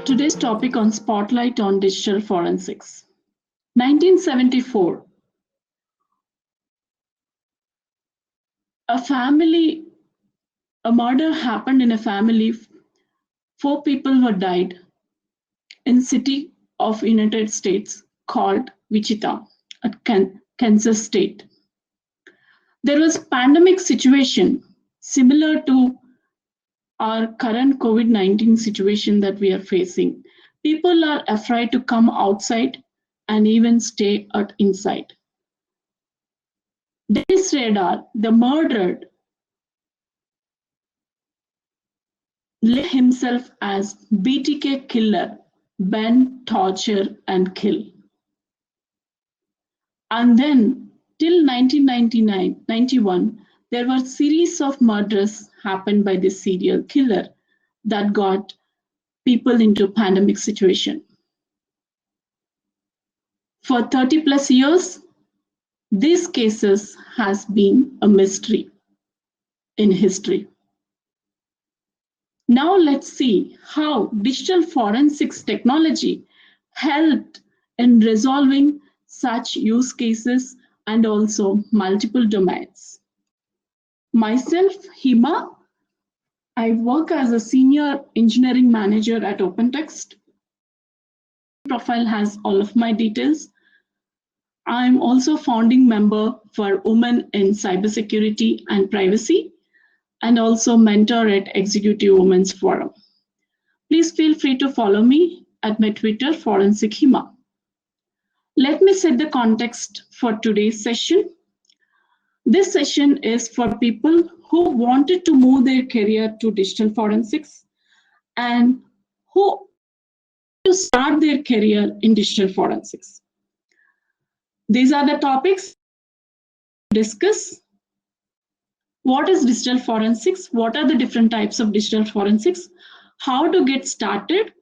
Today's topic on Spotlight on Digital Forensics. 1974, a murder happened in a family. 4 people were died in city of United States called Wichita at Kansas State. There was pandemic situation similar to our current COVID-19 situation that we are facing. People are afraid to come outside and even stay inside. Dennis Rader, the murdered, labeled himself as BTK killer, bend, torture, and kill. And then till 1991, there were series of murders happened by this serial killer that got people into pandemic situation. For 30 plus years, these cases has been a mystery in history. Now let's see how digital forensics technology helped in resolving such use cases and also multiple domains. Myself, Hima, I work as a senior engineering manager at OpenText. Profile has all of my details. I'm also founding member for Women in Cybersecurity and Privacy, and also mentor at Executive Women's Forum. Please feel free to follow me at my Twitter, Forensic Hima. Let me set the context for today's session. This session is for people who wanted to move their career to digital forensics and who to start their career in digital forensics. These are the topics to discuss. What is digital forensics? What are the different types of digital forensics? How to get started,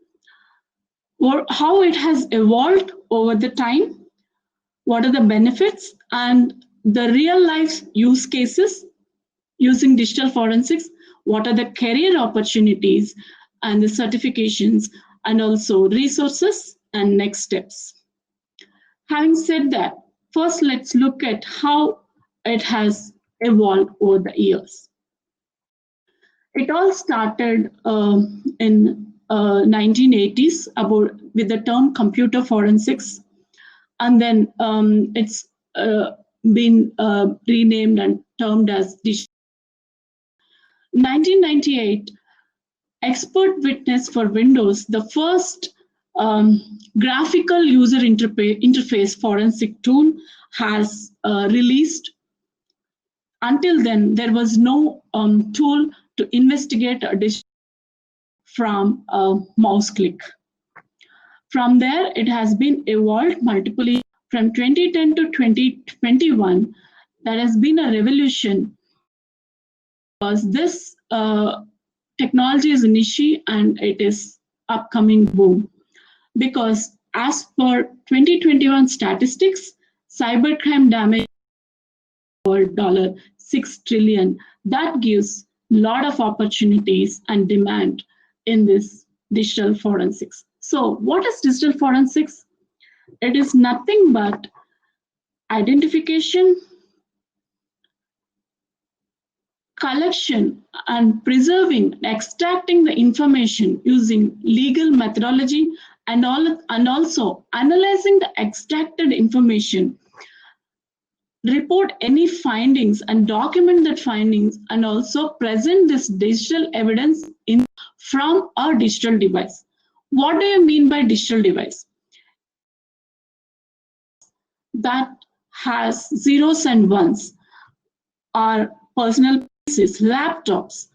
or how it has evolved over the time? What are the benefits and the real life use cases using digital forensics? What are the career opportunities and the certifications and also resources and next steps? Having said that, first let's look at how it has evolved over the years. It all started in 1980s with the term computer forensics, and then it's been renamed and termed as digital. 1998, Expert Witness for Windows, the first graphical user interface forensic tool, has released. Until then, there was no tool to investigate a digital from a mouse click. From there, it has been evolved multiple years. From 2010 to 2021, there has been a revolution because this technology is niche and it is upcoming boom. Because as per 2021 statistics, cybercrime damage world $6 trillion. That gives a lot of opportunities and demand in this digital forensics. So what is digital forensics? It is nothing but identification, collection and preserving, extracting the information using legal methodology and also analyzing the extracted information, report any findings and document that findings, and also present this digital evidence from our digital device. What do you mean by digital device? That has zeros and ones. Our personal pieces, laptops,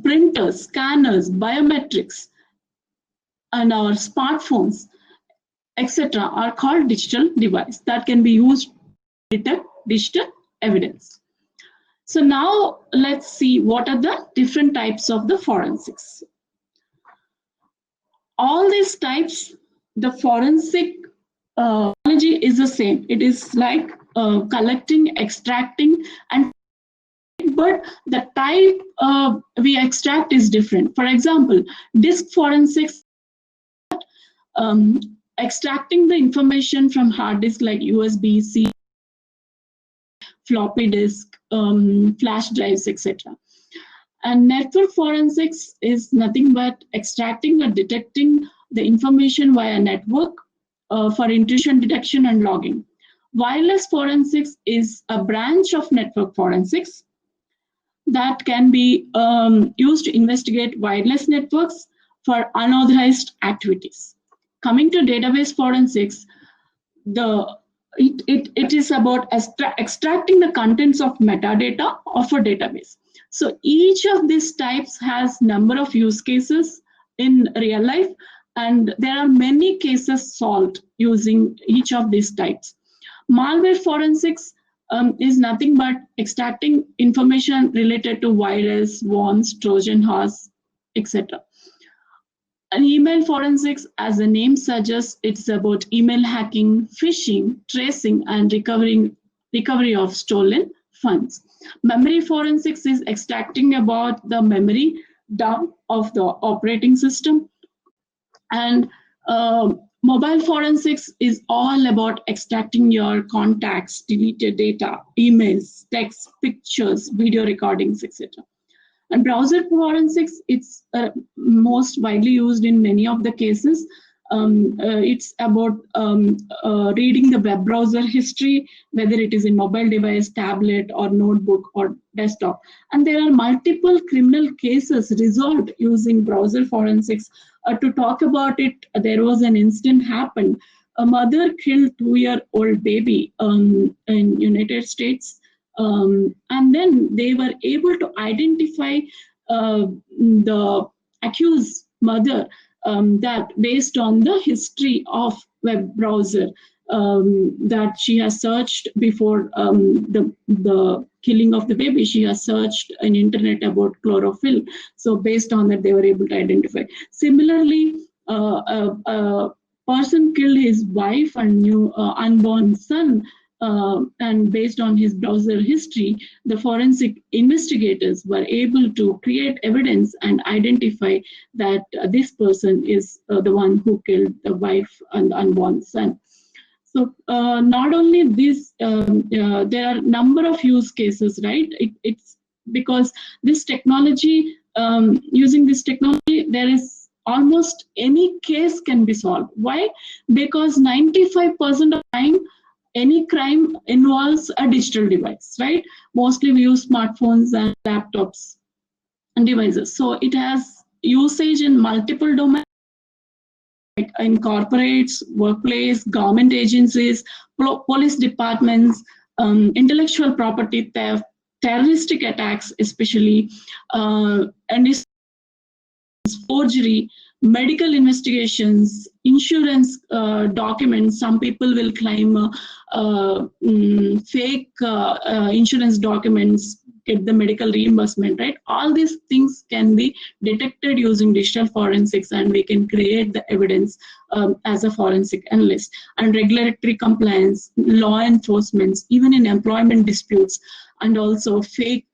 printers, scanners, biometrics, and our smartphones, etc. are called digital device that can be used to detect digital evidence. So now let's see what are the different types of the forensics. All these types, the forensic technology is the same. It is like collecting, extracting, and but the type we extract is different. For example, disk forensics extracting the information from hard disk like USB, C, floppy disk, flash drives, etc. And network forensics is nothing but extracting or detecting the information via network for intrusion detection and logging. Wireless forensics is a branch of network forensics that can be used to investigate wireless networks for unauthorized activities. Coming to database forensics, it is about extracting the contents of metadata of a database. So each of these types has number of use cases in real life, and there are many cases solved using each of these types. Malware forensics is nothing but extracting information related to virus, worms, Trojan horse, etc. And email forensics, as the name suggests, it's about email hacking, phishing, tracing, and recovery of stolen funds. Memory forensics is extracting about the memory dump of the operating system. And mobile forensics is all about extracting your contacts, deleted data, emails, texts, pictures, video recordings, etc. And browser forensics, it's most widely used in many of the cases. It's about reading the web browser history, whether it is in mobile device, tablet, or notebook, or desktop. And there are multiple criminal cases resolved using browser forensics. To talk about it, there was an incident happened. A mother killed 2-year-old baby in United States. And then they were able to identify the accused mother that based on the history of web browser that she has searched before the killing of the baby. She has searched on internet about chlorophyll. So based on that, they were able to identify. Similarly, a person killed his wife and new unborn son. And based on his browser history, the forensic investigators were able to create evidence and identify that this person is the one who killed the wife and the unborn son. So not only this, there are a number of use cases, right? It's because this technology, using this technology, there is almost any case can be solved. Why? Because 95% of the time, any crime involves a digital device, right? Mostly we use smartphones and laptops and devices. So it has usage in multiple domains, like in corporates, workplace, government agencies, police departments, intellectual property theft, terroristic attacks especially, and forgery, medical investigations, insurance documents. Some people will claim fake insurance documents, get the medical reimbursement, right? All these things can be detected using digital forensics, and we can create the evidence as a forensic analyst. And regulatory compliance, law enforcement, even in employment disputes, and also fake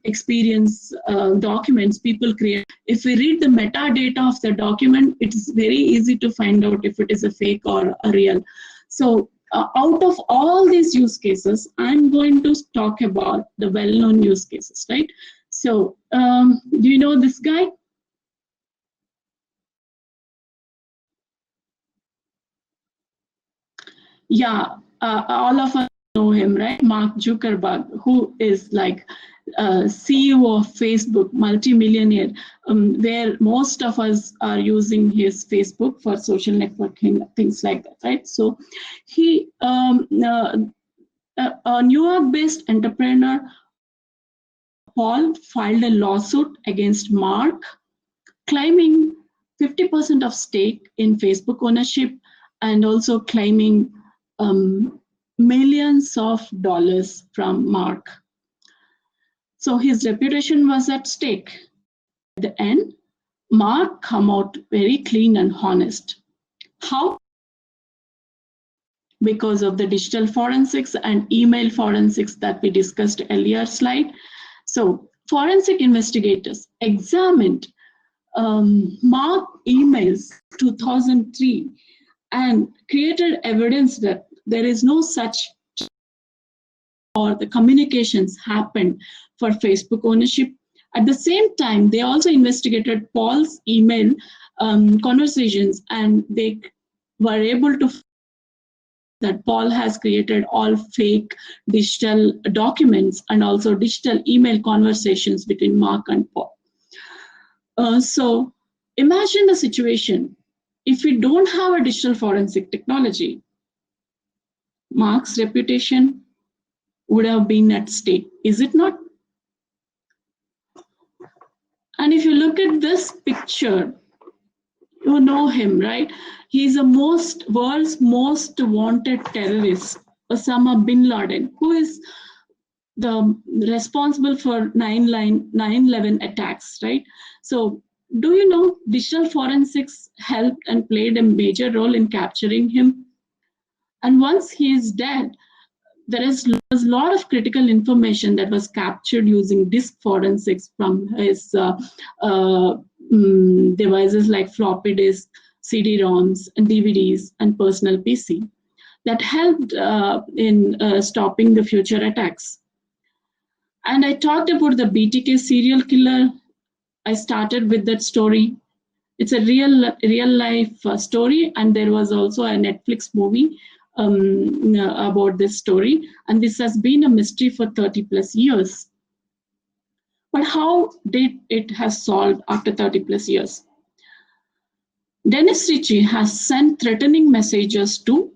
experience documents people create. If we read the metadata of the document, it's very easy to find out if it is a fake or a real. So out of all these use cases, I'm going to talk about the well-known use cases, right? So do you know this guy? Yeah, all of us know him, right? Mark Zuckerberg, who is like CEO of Facebook, multimillionaire, where most of us are using his Facebook for social networking, things like that, right? So he, a New York-based entrepreneur, Paul, filed a lawsuit against Mark, claiming 50% of stake in Facebook ownership, and also claiming millions of dollars from Mark. So his reputation was at stake. At the end, Mark come out very clean and honest. How? Because of the digital forensics and email forensics that we discussed earlier slide. So forensic investigators examined Mark emails 2003 and created evidence that there is no such or the communications happened for Facebook ownership. At the same time, they also investigated Paul's email conversations, and they were able to that Paul has created all fake digital documents and also digital email conversations between Mark and Paul. So imagine the situation. If we don't have a digital forensic technology, Mark's reputation would have been at stake, is it not? And if you look at this picture, you know him, right? He's the world's most wanted terrorist, Osama bin Laden, who is the responsible for 9/11 attacks, right? So do you know digital forensics helped and played a major role in capturing him? And once he is dead, there is a lot of critical information that was captured using disk forensics from his devices like floppy disk, CD-ROMs, and DVDs, and personal PC that helped in stopping the future attacks. And I talked about the BTK serial killer. I started with that story. It's a real life story, and there was also a Netflix movie about this story, and this has been a mystery for 30 plus years. But how did it has solved after 30 plus years? Dennis Ritchie has sent threatening messages to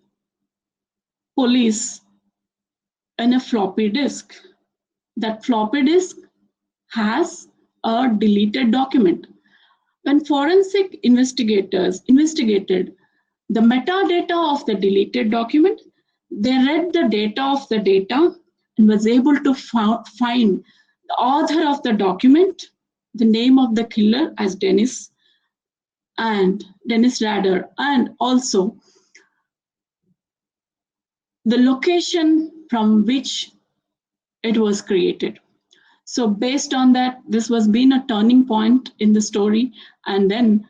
police in a floppy disk. That floppy disk has a deleted document. When forensic investigators investigated the metadata of the deleted document, they read the data of the data and was able to find the author of the document, the name of the killer as Dennis Rader, and also the location from which it was created. So based on that, this was been a turning point in the story, and then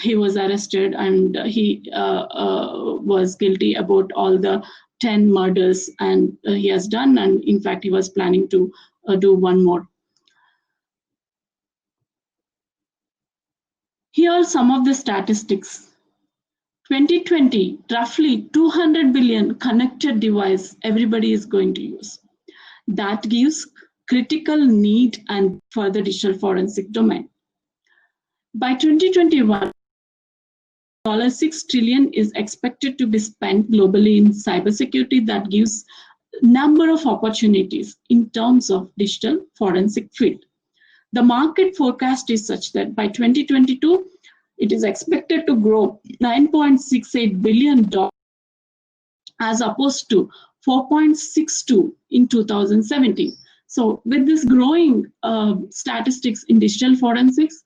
he was arrested, and he was guilty about all the 10 murders and he has done, and in fact he was planning to do one more. Here are some of the statistics. 2020, roughly 200 billion connected device everybody is going to use. That gives critical need and for the digital forensic domain. By 2021, $6 trillion is expected to be spent globally in cybersecurity. That gives a number of opportunities in terms of digital forensic field. The market forecast is such that by 2022, it is expected to grow $9.68 billion as opposed to 4.62 in 2017. So with this growing statistics in digital forensics,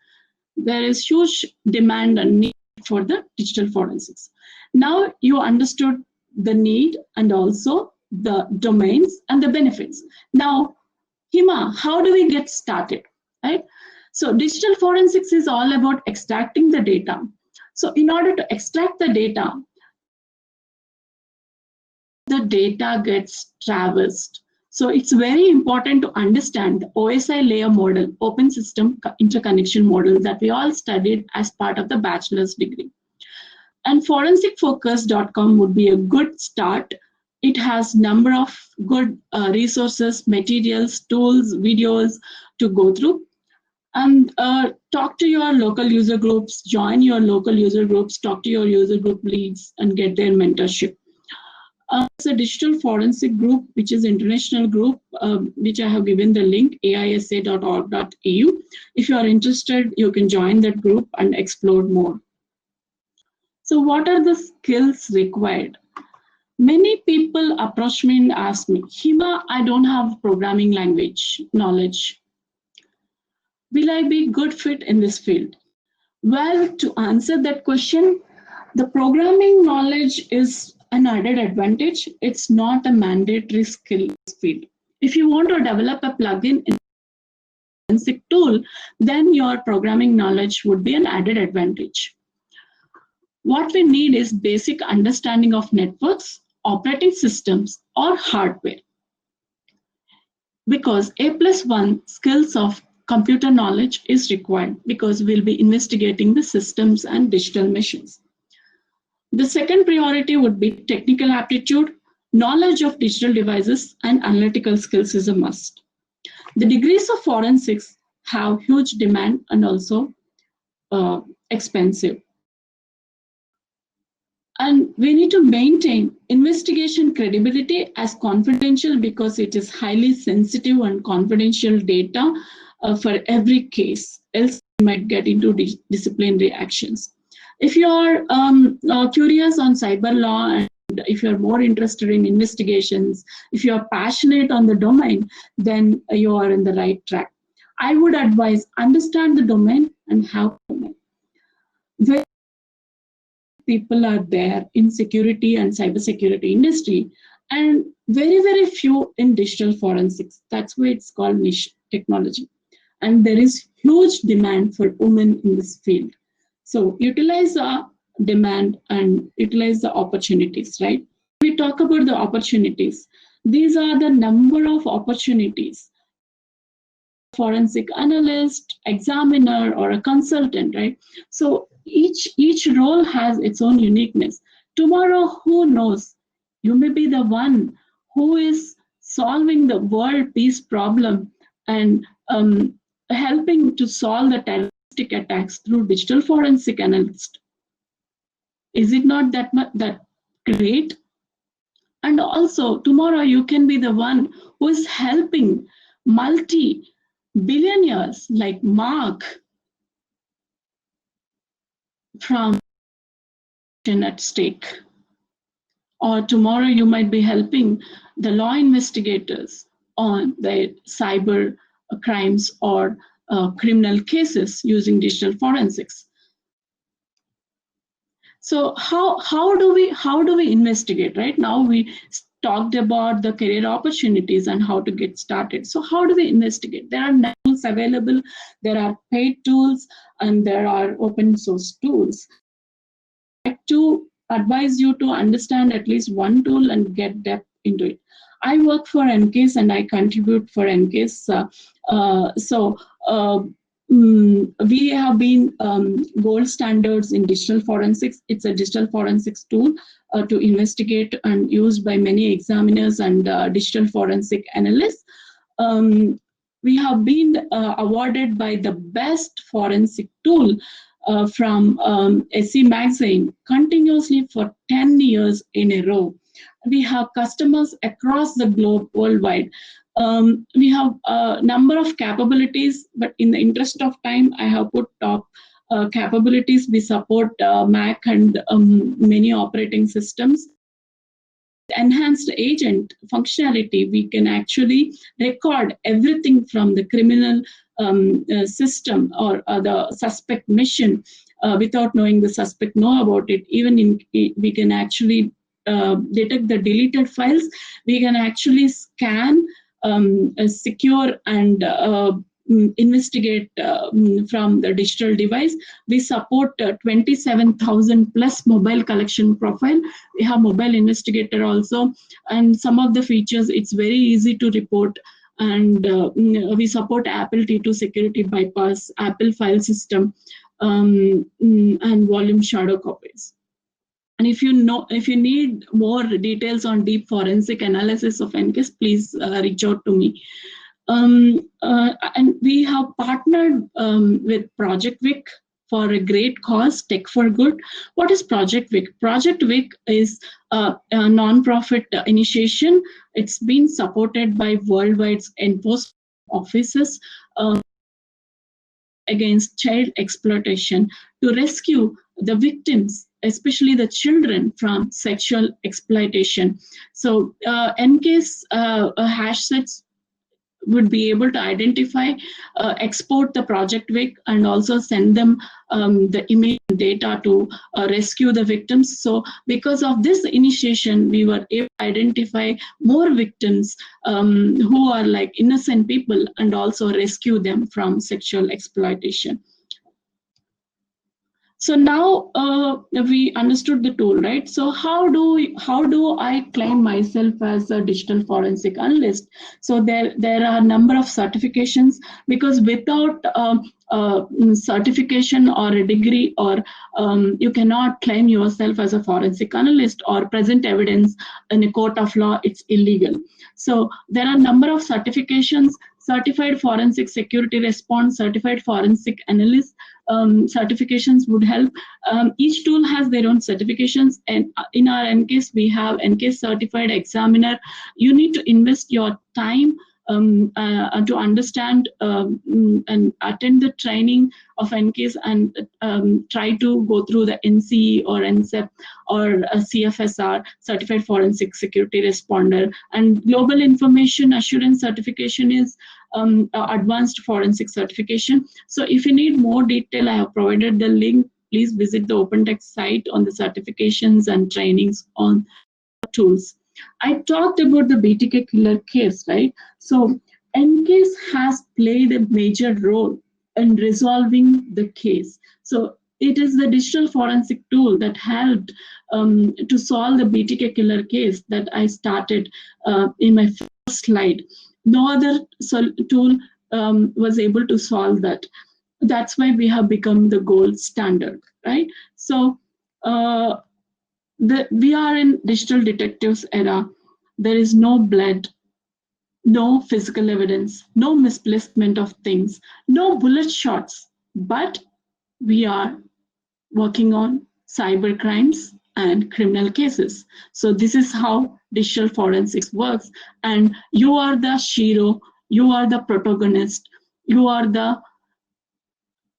there is huge demand and need for the digital forensics. Now you understood the need and also the domains and the benefits. Now, Hima, how do we get started, right? So digital forensics is all about extracting the data. So in order to extract the data gets traversed. So it's very important to understand the OSI layer model, Open System Interconnection model, that we all studied as part of the bachelor's degree. And forensicfocus.com would be a good start. It has number of good resources, materials, tools, videos to go through. And talk to your local user groups, join your local user groups, talk to your user group leads, and get their mentorship. It's a digital forensic group, which is international group, which I have given the link, aisa.org.au. If you are interested, you can join that group and explore more. So what are the skills required? Many people approach me and ask me, Hima, I don't have programming language knowledge. Will I be good fit in this field? Well, to answer that question, the programming knowledge is an added advantage. It's not a mandatory skill field. If you want to develop a plugin in forensic tool, then your programming knowledge would be an added advantage. What we need is basic understanding of networks, operating systems, or hardware. Because A+1 skills of computer knowledge is required because we'll be investigating the systems and digital machines. The second priority would be technical aptitude. Knowledge of digital devices and analytical skills is a must. The degrees of forensics have huge demand and also expensive. And we need to maintain investigation credibility as confidential because it is highly sensitive and confidential data for every case. Else you might get into disciplinary actions. If you are curious on cyber law and if you're more interested in investigations, if you're passionate on the domain, then you are in the right track. I would advise understand the domain and have domain. Very people are there in security and cybersecurity industry, and very few in digital forensics. That's why it's called niche technology. And there is huge demand for women in this field. So utilize the demand and utilize the opportunities, right? We talk about the opportunities. These are the number of opportunities. Forensic analyst, examiner, or a consultant, right? So each role has its own uniqueness. Tomorrow, who knows? You may be the one who is solving the world peace problem and helping to solve the terroristic attacks through digital forensic analyst. Is it not that great? And also, tomorrow you can be the one who is helping multi-billionaires like Mark from at stake. Or tomorrow you might be helping the law investigators on their cyber crimes or criminal cases using digital forensics. So how do we investigate? Right now we talked about the career opportunities and how to get started. So how do we investigate? There are tools available, there are paid tools, and there are open source tools. I'd like to advise you to understand at least one tool and get depth into it. I work for NCASE and I contribute for NCASE. We have been gold standards in digital forensics. It's a digital forensics tool to investigate and used by many examiners and digital forensic analysts. We have been awarded by the best forensic tool from SC Magazine continuously for 10 years in a row. We have customers across the globe worldwide. We have a number of capabilities, but in the interest of time, I have put top capabilities. We support Mac and many operating systems. Enhanced agent functionality, we can actually record everything from the criminal system or the suspect mission without knowing the suspect know about it. Even we can actually detect the deleted files. We can actually scan, secure, and investigate from the digital device. We support 27,000 plus mobile collection profile. We have mobile investigator also, and some of the features, it's very easy to report. And we support Apple T2 security bypass, Apple file system, and volume shadow copies. And if you need more details on deep forensic analysis of NCASE, please reach out to me. And we have partnered with Project Vic for a great cause, Tech for Good. What is Project Vic? Project Vic is a non-profit initiation. It's been supported by worldwide enforcement offices against child exploitation to rescue the victims, especially the children, from sexual exploitation. So NCASE hash sets would be able to identify, export the project WIC, and also send them the image data to rescue the victims. So because of this initiation, we were able to identify more victims who are like innocent people, and also rescue them from sexual exploitation. So now we understood the tool, right? So how do I claim myself as a digital forensic analyst? So there are a number of certifications, because without certification or a degree, or you cannot claim yourself as a forensic analyst or present evidence in a court of law. It's illegal. So there are a number of certifications: certified forensic security response, certified forensic analyst. Certifications would help. Each tool has their own certifications, and in our NCASE, we have NCASE certified examiner. You need to invest your time to understand and attend the training of NCASE, and try to go through the NCE or NCEP or a CFSR, Certified Forensic Security Responder. And Global Information Assurance certification is advanced forensic certification. So if you need more detail, I have provided the link. Please visit the OpenText site on the certifications and trainings on tools. I talked about the BTK killer case, right? So NCASE has played a major role in resolving the case. So it is the digital forensic tool that helped to solve the BTK killer case that I started in my first slide. No other tool was able to solve that. That's why we have become the gold standard, right? So we are in digital detectives era. There is no blood, no physical evidence, no misplacement of things, no bullet shots, but we are working on cyber crimes and criminal cases. So this is how digital forensics works. And you are the hero, you are the protagonist, you are the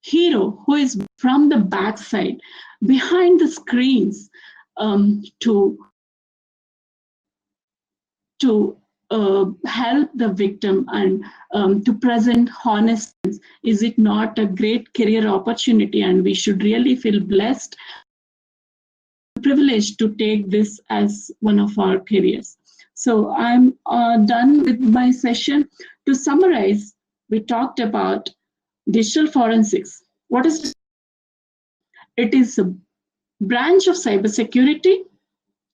hero who is from the backside, behind the screens, to help the victim and to present honest. Is it not a great career opportunity? And we should really feel blessed, privileged to take this as one of our careers. So I'm done with my session. To summarize, we talked about digital forensics. What is it? Is a branch of cybersecurity,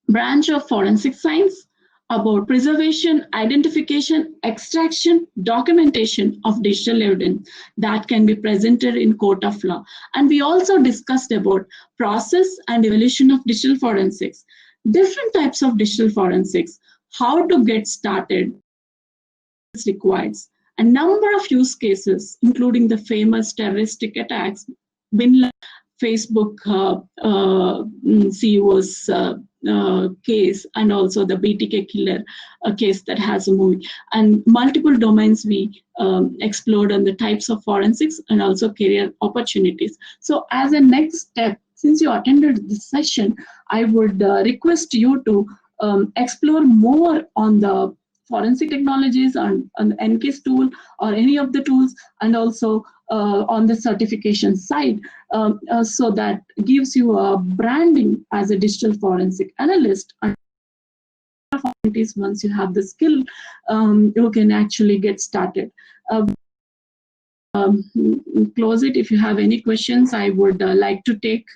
branch of forensic science, about preservation, identification, extraction, documentation of digital evidence that can be presented in court of law. And we also discussed about process and evolution of digital forensics, different types of digital forensics, how to get started requires, a number of use cases, including the famous terroristic attacks, Bin Laden, Facebook CEO's case, and also the BTK killer case that has a movie, and multiple domains we explored on the types of forensics and also career opportunities. So as a next step, since you attended this session, I would request you to explore more on the forensic technologies, on the NCASE tool or any of the tools, and also on the certification side, so that gives you a branding as a digital forensic analyst. And once you have the skill, you can actually get started. Close it. If you have any questions, I would like to take.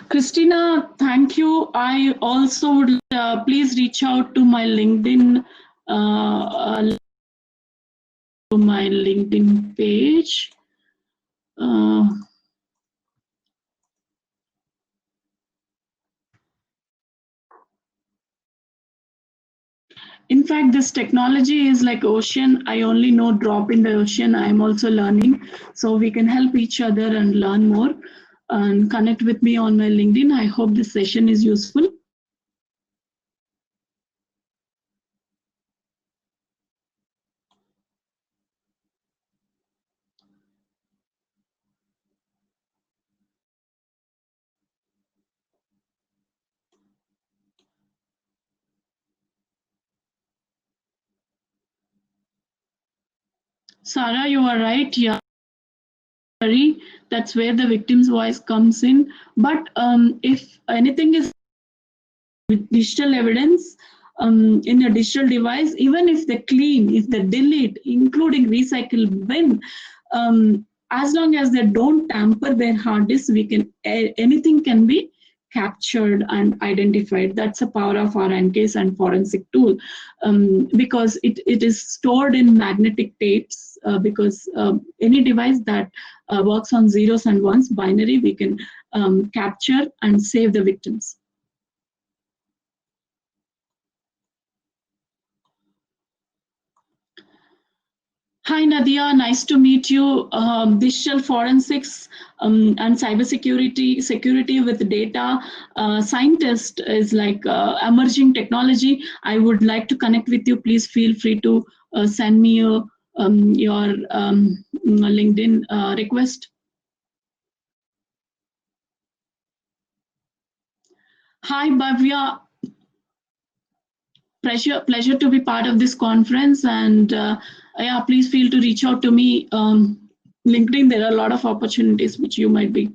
Christina, thank you. I also would please reach out to my LinkedIn page. In fact, this technology is like ocean. I only know drop in the ocean. I'm also learning. So we can help each other and learn more and connect with me on my LinkedIn. I hope this session is useful. Sarah, you are right. Yeah, that's where the victim's voice comes in. But if anything is with digital evidence in a digital device, even if they clean, if they delete, including recycle bin, as long as they don't tamper their hard disk, we can anything can be captured and identified. That's the power of our NCASE and forensic tool, because it is stored in magnetic tapes. Because any device that works on zeros and ones, binary, we can capture and save the victims. Hi Nadia, nice to meet you. Digital forensics and security with data scientist is like emerging technology. I would like to connect with you. Please feel free to send me your LinkedIn request. Hi Bhavya, pleasure to be part of this conference, and yeah, please feel to reach out to me. LinkedIn, there are a lot of opportunities which you might be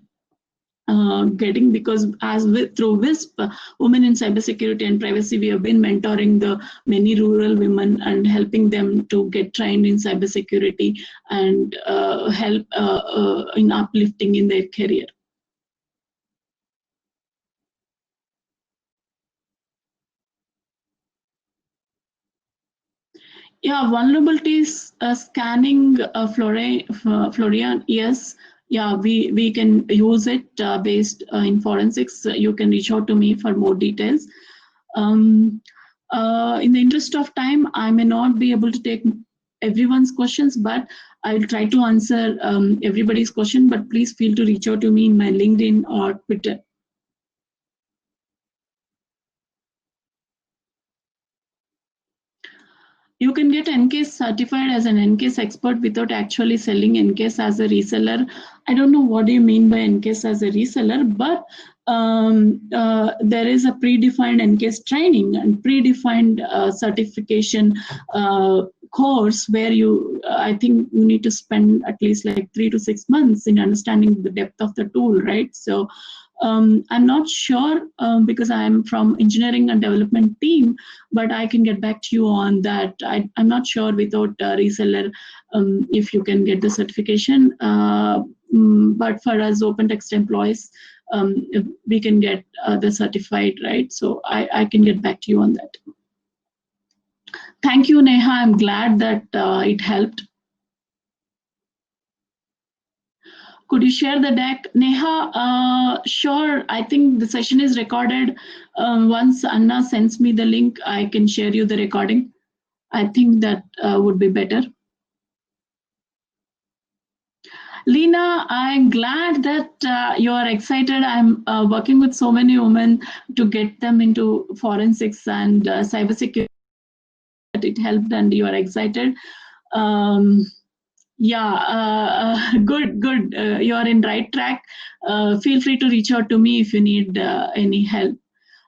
getting, because as through WISP, Women in Cybersecurity and Privacy, we have been mentoring the many rural women and helping them to get trained in cybersecurity and help in uplifting in their career. Yeah, vulnerabilities scanning, Florian, yes. Yeah, we can use it based in forensics. You can reach out to me for more details. Um, in the interest of time, I may not be able to take everyone's questions, but I'll try to answer everybody's question. But please feel to reach out to me in my LinkedIn or Twitter. You can get NCASE certified as an NCASE expert without actually selling NCASE as a reseller. I don't know what do you mean by NCASE as a reseller, but there is a predefined NCASE training and predefined certification course where I think you need to spend at least like 3 to 6 months in understanding the depth of the tool, right? So I'm not sure because I'm from engineering and development team, but I can get back to you on that. I'm not sure without a reseller if you can get the certification. But for us OpenText employees, we can get the certified, right? So I can get back to you on that. Thank you, Neha. I'm glad that it helped. Could you share the deck? Neha, sure. I think the session is recorded. Once Anna sends me the link, I can share you the recording. I think that would be better. Lena, I'm glad that you are excited. I'm working with so many women to get them into forensics and cybersecurity. It helped, and you are excited. Yeah, good. You are in right track. Feel free to reach out to me if you need any help.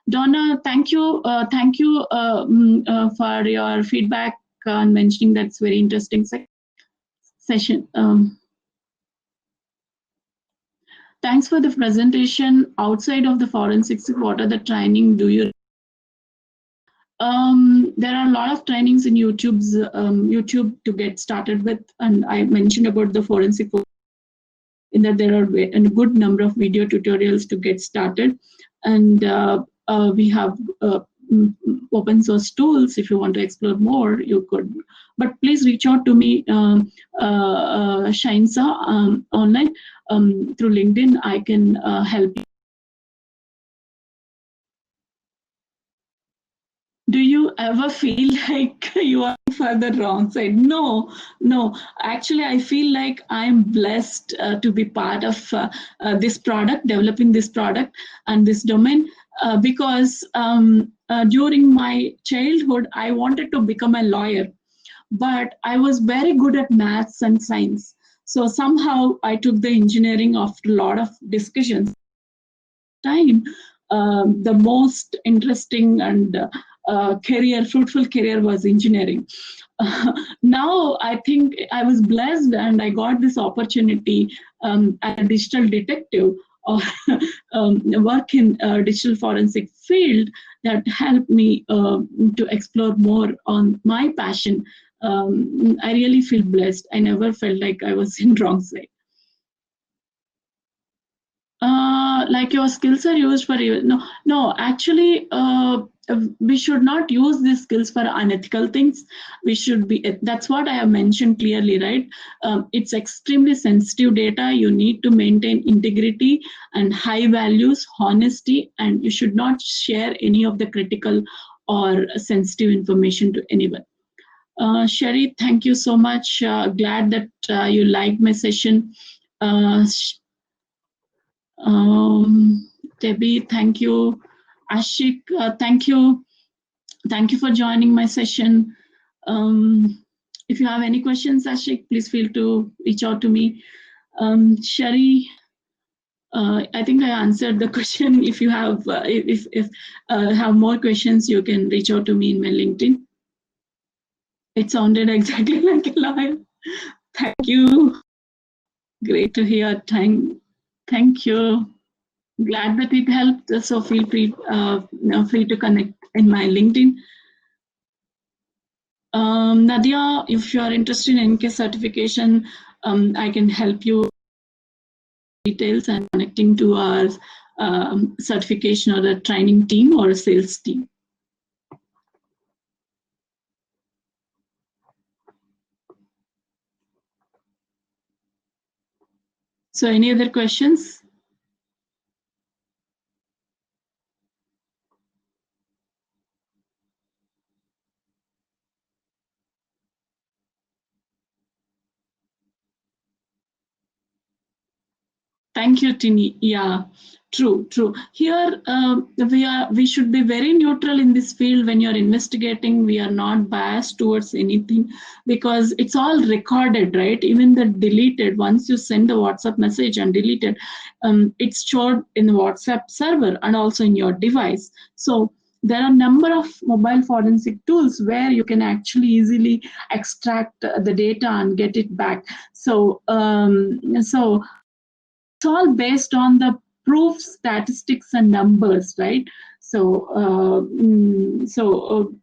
Donna, thank you. Thank you for your feedback on mentioning that's very interesting session. Thanks for the presentation. Outside of the forensics, what are the training do you? There are a lot of trainings in YouTube to get started with, and I mentioned about the forensic. In that there are a good number of video tutorials to get started, and we have open source tools. If you want to explore more, you could, but please reach out to me, Shainsa, online through LinkedIn. I can help you. Do you ever feel like you are for the wrong side. No, no. Actually, I feel like I'm blessed to be part of this product, developing this product and this domain, because during my childhood, I wanted to become a lawyer, but I was very good at maths and science. So somehow I took the engineering after a lot of discussions. Time, the most interesting and fruitful career was engineering. Now I think I was blessed and I got this opportunity as a digital detective or work in digital forensic field that helped me to explore more on my passion. I really feel blessed. I never felt like I was in wrong side. Like your skills are used for you. No, no. Actually, we should not use these skills for unethical things. We should be. That's what I have mentioned clearly, right? It's extremely sensitive data. You need to maintain integrity and high values, honesty, and you should not share any of the critical or sensitive information to anyone. Sherry, thank you so much. Glad that you liked my session. Uh, um, Debbie, thank you. Ashik, thank you. Thank you for joining my session. If you have any questions, Ashik, please feel to reach out to me. Sherry, I think I answered the question. If you have, if have more questions, you can reach out to me in my LinkedIn. It sounded exactly like a lawyer. Thank you. Great to hear. Thank you. Glad that it helped. So feel free, free to connect in my LinkedIn. Nadia, if you are interested in NK certification, I can help you details and connecting to our certification or the training team or sales team. So any other questions? Thank you, Tini. Yeah, true. Here, we should be very neutral in this field when you're investigating. We are not biased towards anything because it's all recorded, right? Even the deleted, once you send a WhatsApp message and delete it, it's stored in the WhatsApp server and also in your device. So there are a number of mobile forensic tools where you can actually easily extract the data and get it back. So it's all based on the proof, statistics, and numbers, right? So,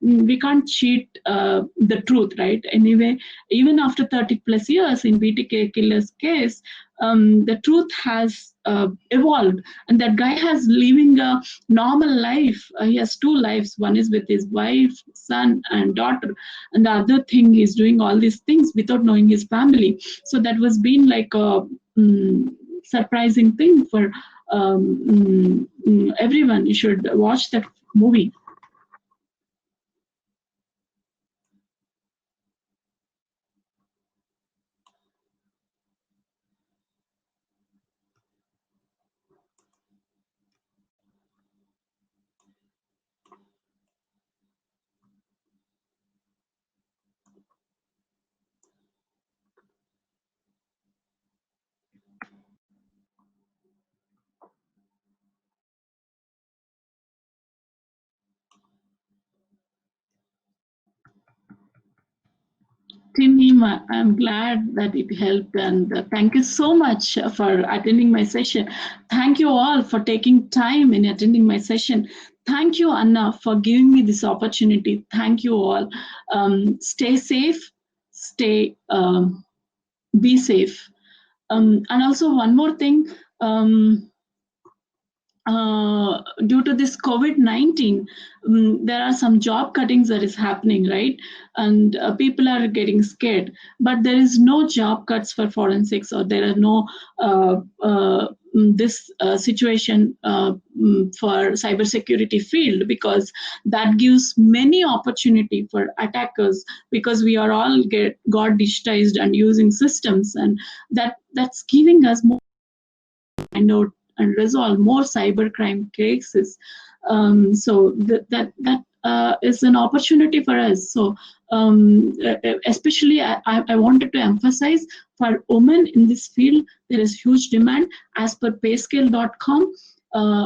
we can't cheat the truth, right? Anyway, even after 30 plus years in BTK killer's case, the truth has evolved, and that guy has living a normal life. He has two lives. One is with his wife, son, and daughter, and the other thing is doing all these things without knowing his family. So that was been like a surprising thing for everyone. You should watch that movie. Team, I'm glad that it helped, and thank you so much for attending my session. Thank you all for taking time in attending my session. Thank you, Anna, for giving me this opportunity. Thank you all. Stay safe, be safe. And also one more thing. Due to this COVID-19, there are some job cuttings that is happening, right? And people are getting scared. But there is no job cuts for forensics, or there are no this situation for cybersecurity field, because that gives many opportunity for attackers, because we are all got digitized and using systems, and that's giving us more find out and resolve more cybercrime cases. So that is an opportunity for us. So especially I wanted to emphasize for women in this field, there is huge demand. As per payscale.com,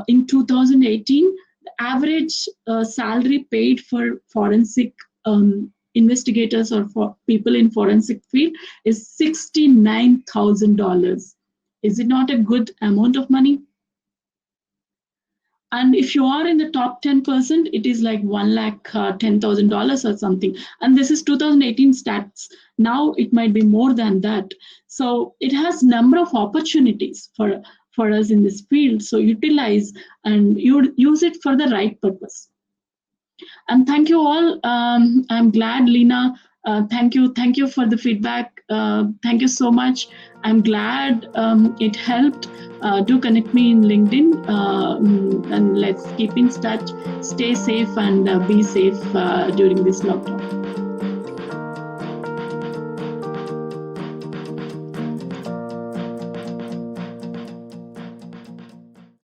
in 2018, the average salary paid for forensic investigators or for people in forensic field is $69,000. Is it not a good amount of money? And if you are in the top 10%, it is like $1,10,000 or something. And this is 2018 stats. Now it might be more than that. So it has number of opportunities for us in this field. So utilize and use it for the right purpose. And thank you all. I'm glad, Lena. Thank you for the feedback. Thank you so much. I'm glad it helped. Do connect me in LinkedIn, and let's keep in touch. Stay safe and be safe during this lockdown.